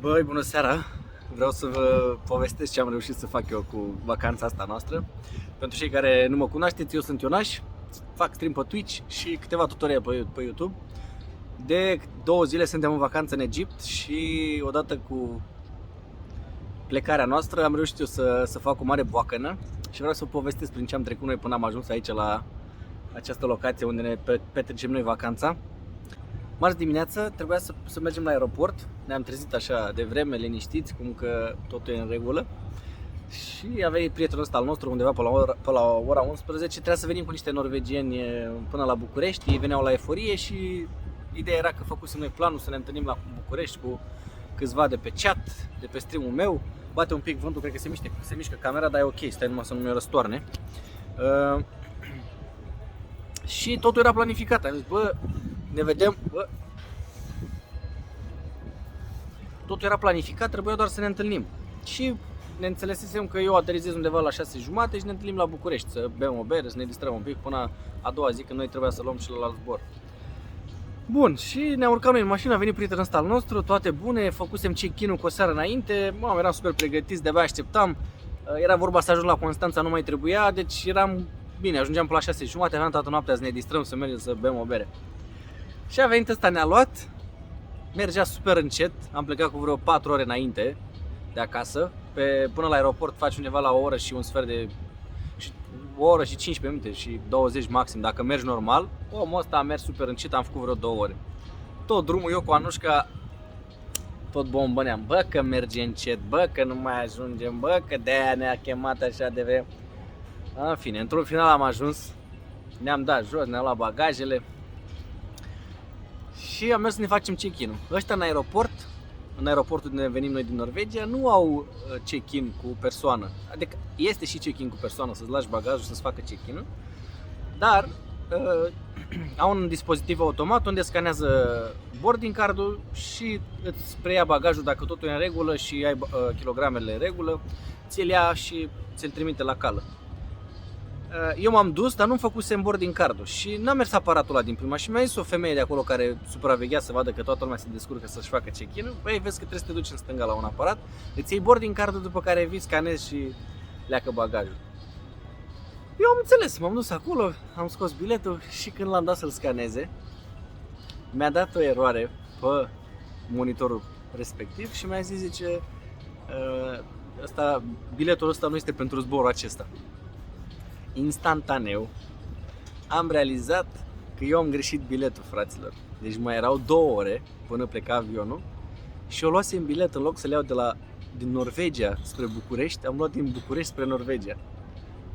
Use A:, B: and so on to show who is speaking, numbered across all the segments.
A: Băi, bună seara! Vreau să vă povestesc ce am reușit să fac eu cu vacanța asta noastră. Pentru cei care nu mă cunoașteți, eu sunt Ionaș, fac stream pe Twitch și câteva tutoriale pe YouTube. De 2 zile suntem în vacanță în Egipt și odată cu plecarea noastră am reușit eu să fac o mare boacănă și vreau să vă povestesc prin ce am trecut noi până am ajuns aici la această locație unde ne petrecem noi vacanța. Marți dimineață trebuia să mergem la aeroport, ne-am trezit așa de vreme, liniștiți, cum că totul e în regulă. Și a venit prietenul ăsta al nostru undeva pe la ora 11, trebuia să venim cu niște norvegieni până la București, ei veneau la eforie și ideea era că făcusem noi planul să ne întâlnim la București cu câțiva de pe chat, de pe stream-ul meu. Bate un pic vântul, cred că se mișcă camera, dar e ok, stai numai să nu mi-o răstoarne. Și totul era planificat, am zis, bă, ne vedem, bă. Totul era planificat, trebuia doar să ne întâlnim. Și ne înțelesesem că eu aterizez undeva la 6:30 și ne întâlnim la București, să bem o bere, să ne distrăm un pic până a doua zi când noi trebuia să luăm celălalt zbor. Bun, și ne-am urcat noi în mașină, a venit prietenul ăsta al nostru, toate bune, făcusem check-in-ul cu o seară înainte, eram super pregătiți, de-abia așteptam. Era vorba să ajung la Constanța, nu mai trebuia, deci eram bine, ajungeam până la 6:30, aveam toată noaptea să ne distrăm, să mergem să bem o bere. Și a venit ăsta, ne-a luat, mergea super încet, am plecat cu vreo 4 ore înainte de acasă, până la aeroport faci undeva la o oră și un sfert de... o oră și 15 minute și 20 maxim, dacă mergi normal. Omul ăsta a mers super încet, am făcut vreo 2 ore. Tot drumul eu cu Anușca, tot bombăneam, bă că merge încet, bă că nu mai ajungem, bă că de-aia ne-a chemat așa de vreme. În fine, într-un final am ajuns, ne-am dat jos, ne-am luat bagajele și am mers să ne facem check-in-ul. Ăștia în aeroportul unde venim noi din Norvegia, nu au check-in cu persoană. Adică este și check-in cu persoană, să-ți lași bagajul să-ți facă check-in-ul, dar au un dispozitiv automat unde scanează boarding cardul și îți preia bagajul dacă totul e în regulă și ai kilogramele în regulă, ți-l ia și ți-l trimite la cală. Eu m-am dus, dar nu-mi făcusem boarding cardul și n-a mers aparatul ăla din prima și mi-a zis o femeie de acolo care supraveghea să vadă că toată lumea se descurcă să-și facă check-in-ul. Băi, vezi că trebuie să te duci în stânga la un aparat, îți iei boarding cardul, după care vii, scanezi și leacă bagajul. Eu am înțeles, m-am dus acolo, am scos biletul și când l-am dat să-l scaneze, mi-a dat o eroare pe monitorul respectiv și mi-a zis, zice, biletul ăsta nu este pentru zborul acesta. Instantaneu am realizat că eu am greșit biletul, fraților. Deci mai erau 2 ore până pleca avionul și eu luasem bilet, în loc să le iau din Norvegia spre București, am luat din București spre Norvegia.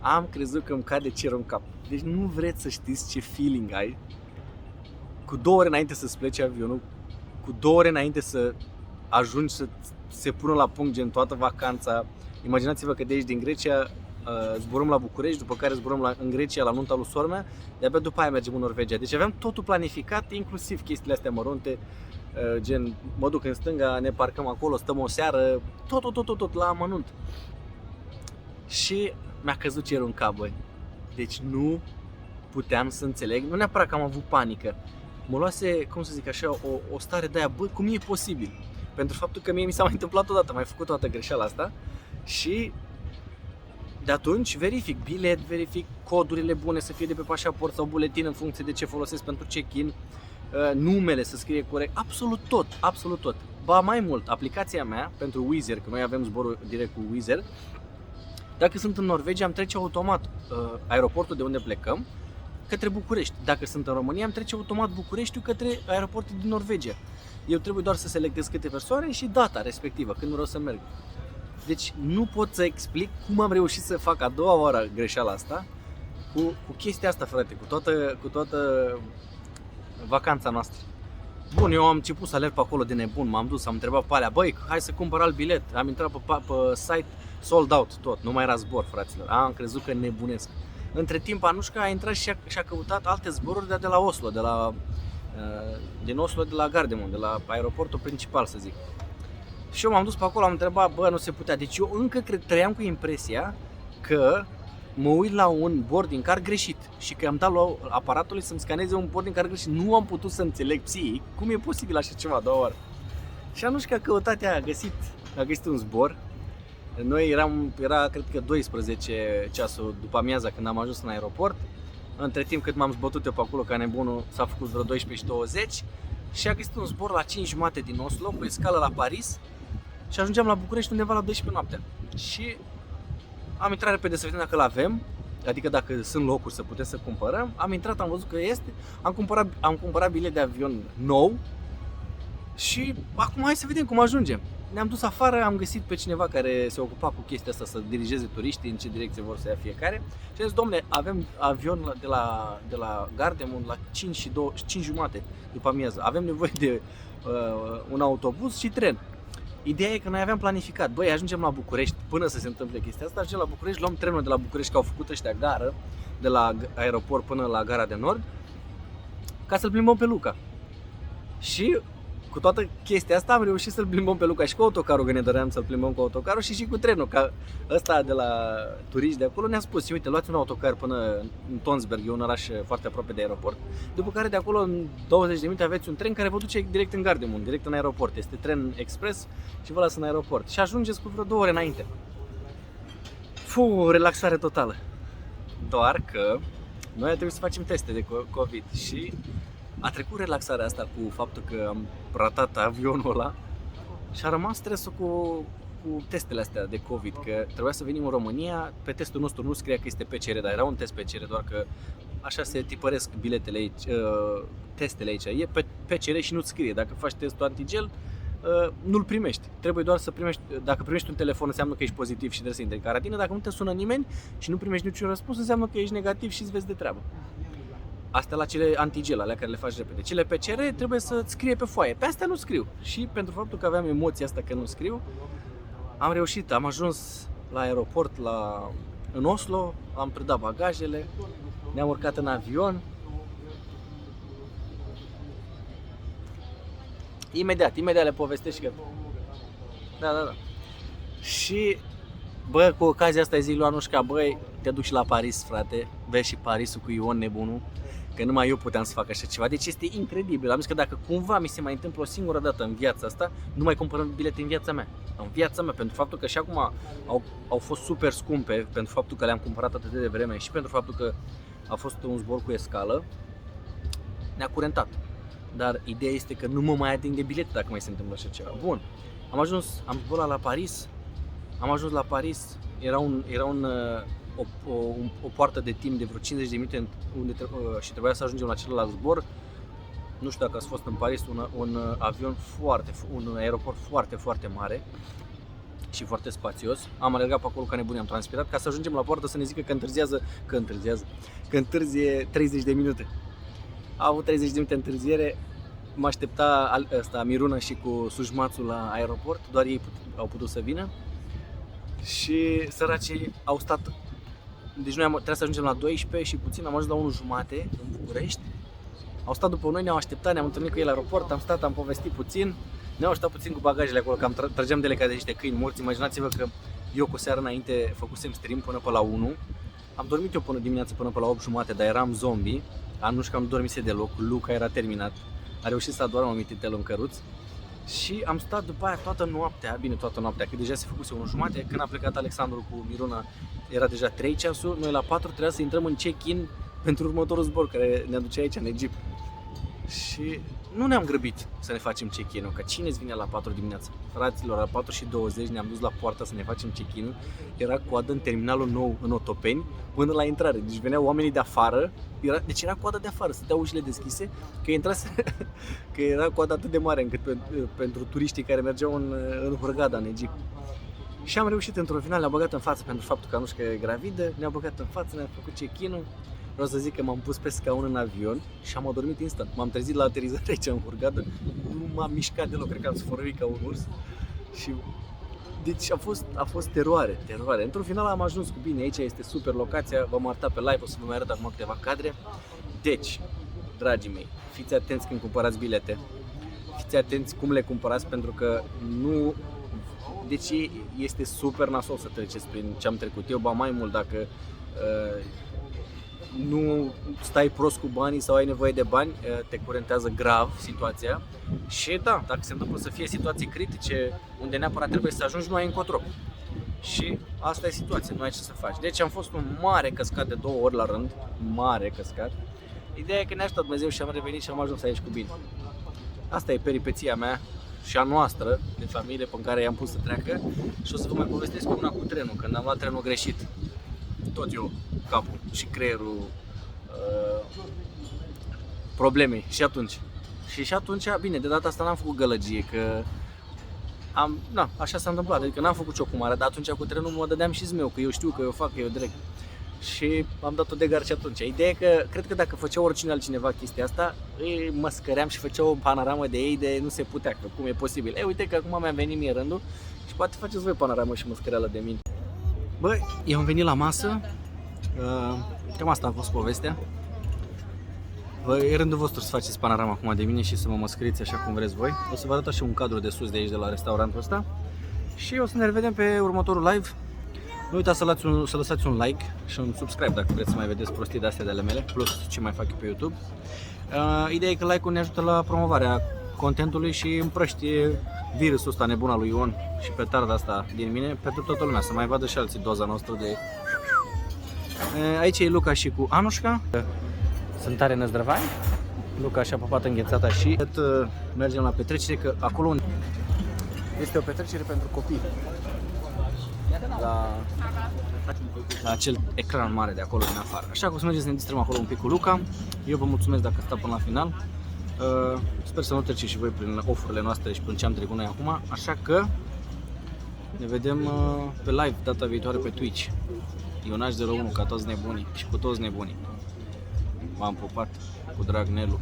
A: Am crezut că îmi cade cerul în cap. Deci nu vreți să știți ce feeling ai cu 2 ore înainte să-ți plece avionul, cu 2 ore înainte să ajungi să se pună la punct gen toată vacanța. Imaginați-vă că de aici din Grecia zburăm la București, după care zburăm în Grecia la nunta lui sora, de-abia după aia mergem în Norvegia. Deci aveam totul planificat, inclusiv chestiile astea mărunte, gen mă duc în stânga, ne parcăm acolo, stăm o seară, tot la amănunt. Și mi-a căzut cerul în cap, băi. Deci nu puteam să înțeleg, nu neapărat că am avut panică, mă luase, cum să zic așa, o stare de aia, bă, cum e posibil? Pentru faptul că mie mi s-a mai întâmplat odată, am mai făcut toată greșeala asta și de atunci verific bilet, verific codurile bune să fie de pe pașaport sau buletin în funcție de ce folosesc pentru check-in, numele să scrie corect, absolut tot. Ba mai mult, aplicația mea pentru Wizz Air, că noi avem zborul direct cu Wizz Air, dacă sunt în Norvegia îmi trece automat aeroportul de unde plecăm către București. Dacă sunt în România îmi trece automat Bucureștiul către aeroportul din Norvegia. Eu trebuie doar să selectez câte persoane și data respectivă, când vreau să merg. Deci nu pot să explic cum am reușit să fac a doua oară greșeala asta cu chestia asta, frate, cu toată vacanța noastră. Bun, eu am început să alerg pe acolo de nebun, m-am dus, am întrebat pe alea, băi, hai să cumpăr alt bilet. Am intrat pe site, sold out tot, nu mai era zbor, fraților. Am crezut că nebunesc. Între timp Anușca a intrat și a căutat alte zboruri de la Oslo, din Oslo, de la Gardermoen, de la aeroportul principal, să zic. Și eu m-am dus pe acolo, am întrebat, bă, nu se putea. Deci eu încă trăiam cu impresia că mă uit la un boarding card greșit și că am dat la aparatului să-mi scaneze un boarding card greșit. Nu am putut să înțeleg psihic cum e posibil așa ceva a doua oară. Și Anușca a căutat, a găsit un zbor. Noi era cred că 12 ceasul după amiaza când am ajuns în aeroport. Între timp cât m-am zbătut eu pe acolo ca nebunul, s-a făcut vreo 12:20 și a găsit un zbor la 5:30 din Oslo cu escală la Paris și ajungeam la București undeva la 12 noaptea. Și am intrat repede să vedem dacă l-avem, adică dacă sunt locuri să putem să cumpărăm. Am intrat, am văzut că este, am cumpărat bilet de avion nou și acum hai să vedem cum ajungem. Ne-am dus afară, am găsit pe cineva care se ocupa cu chestia asta, să dirigeze turiștii în ce direcție vor să ia fiecare. Și am zis, domnule, avem avion de la Gardemund la 5:30 după amiază. Avem nevoie de un autobuz și tren. Ideea e că noi aveam planificat, băi, ajungem la București până să se întâmple chestia asta, ajungem la București, luăm trenul de la București, că au făcut ăștia gară, de la aeroport până la gara de nord, ca să-l plimbăm pe Luca. Și cu toată chestia asta am reușit să-l plimbăm pe Luca și cu autocarul, că ne doream să-l plimbăm cu autocarul și cu trenul, că ăsta de la turiști de acolo ne-a spus, uite, luați un autocar până în Tonsberg, e un oraș foarte aproape de aeroport, după care de acolo în 20 de minute aveți un tren care vă duce direct în Gardemund, direct în aeroport, este tren expres și vă lasă în aeroport și ajungeți cu vreo 2 ore înainte. Relaxare totală. Doar că noi trebuie să facem teste de COVID și a trecut relaxarea asta cu faptul că am ratat avionul ăla și a rămas stresul cu testele astea de COVID, că trebuia să venim în România, pe testul nostru nu scria că este PCR, dar era un test PCR, doar că așa se tipăresc biletele aici, testele aici, e pe PCR și nu-ți scrie, dacă faci testul antigel, nu-l primești, trebuie doar să primești, dacă primești un telefon înseamnă că ești pozitiv și trebuie să intri în carantină, dacă nu te sună nimeni și nu primești niciun răspuns înseamnă că ești negativ și îți vezi de treabă. Astea la cele antigel, alea care le faci repede. Cele PCR trebuie să-ți scrie pe foaie. Pe astea nu scriu. Și pentru faptul că aveam emoția asta că nu scriu, am reușit, am ajuns la aeroport în Oslo, am predat bagajele, ne-am urcat în avion. Imediat le povestești că... Da. Și, bă, cu ocazia asta zic lui Anușca, băi, te duci la Paris, frate, vezi și Parisul cu Ion nebunul, că numai eu puteam să fac așa ceva, deci este incredibil. Am zis că dacă cumva mi se mai întâmplă o singură dată în viața asta, nu mai cumpărăm bilete în viața mea, pentru faptul că și acum au fost super scumpe, pentru faptul că le-am cumpărat atât de vreme și pentru faptul că a fost un zbor cu escală, ne-a curentat. Dar ideea este că nu mă mai ating de bilete dacă mai se întâmplă așa ceva. Bun, am zburat la Paris, era o poartă de timp de vreo 50 de minute și trebuia să ajungem la celălalt zbor. Nu știu dacă ați fost în Paris, un aeroport foarte, foarte mare și foarte spațios. Am alergat pe acolo ca nebuni, am transpirat ca să ajungem la poartă să ne zică că întârzie 30 de minute. A avut 30 de minute întârziere, mă aștepta Miruna și cu Sujmațul la aeroport, doar ei au putut să vină. Și săracii au stat, deci noi trebuia să ajungem la 12 și puțin, am ajuns la 1:30 în București. Au stat după noi, ne-au așteptat, ne-am întâlnit cu ei la aeroport, am stat, am povestit puțin, ne-au ajutat puțin cu bagajele acolo, că trăgeam de ele ca de niște câini morți. Imaginați-vă că eu cu seara înainte făcusem stream până pe la 1, am dormit eu până dimineața până pe la 8:30, dar eram zombie, Anușca nu dormise deloc, Luca era terminat, a reușit să adoarmă mititel în căruț. Și am stat după aia toată noaptea, că deja se făcuse 1:30, când a plecat Alexandru cu Miruna era deja 3 ceasul, noi la 4 trebuia să intrăm în check-in pentru următorul zbor care ne aduce aici în Egipt. Și nu ne-am grăbit să ne facem check-in-ul, că cine vine la 4 dimineața? Fraților, la 4:20 ne-am dus la poartă să ne facem check-in-ul, era coadă în terminalul nou în Otopeni până la intrare, deci veneau oamenii de afară, deci era coada de afară, stăteau ușile deschise, că era coada atât de mare încât pentru turiștii care mergeau în Hurghada, în Egipt. Și am reușit într-un final, ne-a băgat în față pentru faptul că Anușca e gravidă, ne-a băgat în față, ne-a făcut check-in-ul. Vreau să zic că m-am pus pe scaun în avion și am adormit instant. M-am trezit la aterizare aici în Hurghada, nu m-am mișcat deloc, cred că am sfărăvit ca un urs. Și deci a fost teroare. Într-un final am ajuns cu bine, aici este super locația, v-am arătat pe live, o să vă mai arăt acum câteva cadre. Deci, dragii mei, fiți atenți când cumpărați bilete, fiți atenți cum le cumpărați, pentru că nu... Deci este super nasol să treceți prin ce am trecut eu, ba mai mult, dacă nu stai prost cu banii sau ai nevoie de bani, te curentează grav situația și da, dacă se întâmplă să fie situații critice unde neapărat trebuie să ajungi, nu ai încotro. Și asta e situația, nu ai ce să faci. Deci am fost un mare căscat de 2 ori la rând, mare căscat. Ideea e că ne-a ajutat Dumnezeu și am revenit și am ajuns aici cu bine. Asta e peripeția mea și a noastră de familie pe care i-am pus să treacă și o să vă mai povestesc cu una cu trenul, când am luat trenul greșit. Tot eu, capul și creierul problemei și atunci. Și atunci, bine, de data asta n-am făcut gălăgie, că așa s-a întâmplat, adică n-am făcut ciocu mare, dar atunci cu trenul mă dădeam și zmeu, că eu știu, că eu fac, că eu direct. Și am dat-o de gar și atunci. Ideea e că, cred că dacă făcea oricine altcineva chestia asta, îi măscăream și făceau o panoramă de ei de nu se putea, că cum e posibil. Uite că acum mi-a venit mie rândul și poate faceți voi panoramă și măscăreală de mine. Bă, eu am venit la masă, cam asta a fost povestea. E rândul vostru să faceți panorama acum de mine și să mă măscriți așa cum vreți voi. O să vă arăt așa un cadru de sus de aici, de la restaurantul ăsta. Și o să ne revedem pe următorul live. Nu uitați să lăsați un like și un subscribe dacă vreți să mai vedeți prostii de-astea de ale mele, plus ce mai fac eu pe YouTube. Ideea e că like-ul ne ajută la promovarea contentului și împrăștie virusul ăsta nebun al lui Ion și petarda asta din mine pentru toată lumea, să mai vadă și alții doza noastră de... Aici e Luca și cu Anușca. Sunt tare năzdrăvani. Luca și-a pupat înghețata și mergem la petrecere, că acolo este o petrecere pentru copii. La acel ecran mare de acolo din afară. Așa că o să mergem să ne distrăm acolo un pic cu Luca. Eu vă mulțumesc dacă stați până la final. Sper să nu treceți și voi prin ofurile noastre și prin ce am trecut noi acum. Așa că ne vedem pe live data viitoare pe Twitch. Ionaș01 ca toți nebunii și cu toți nebunii. M-am pupat cu drag, Nelu.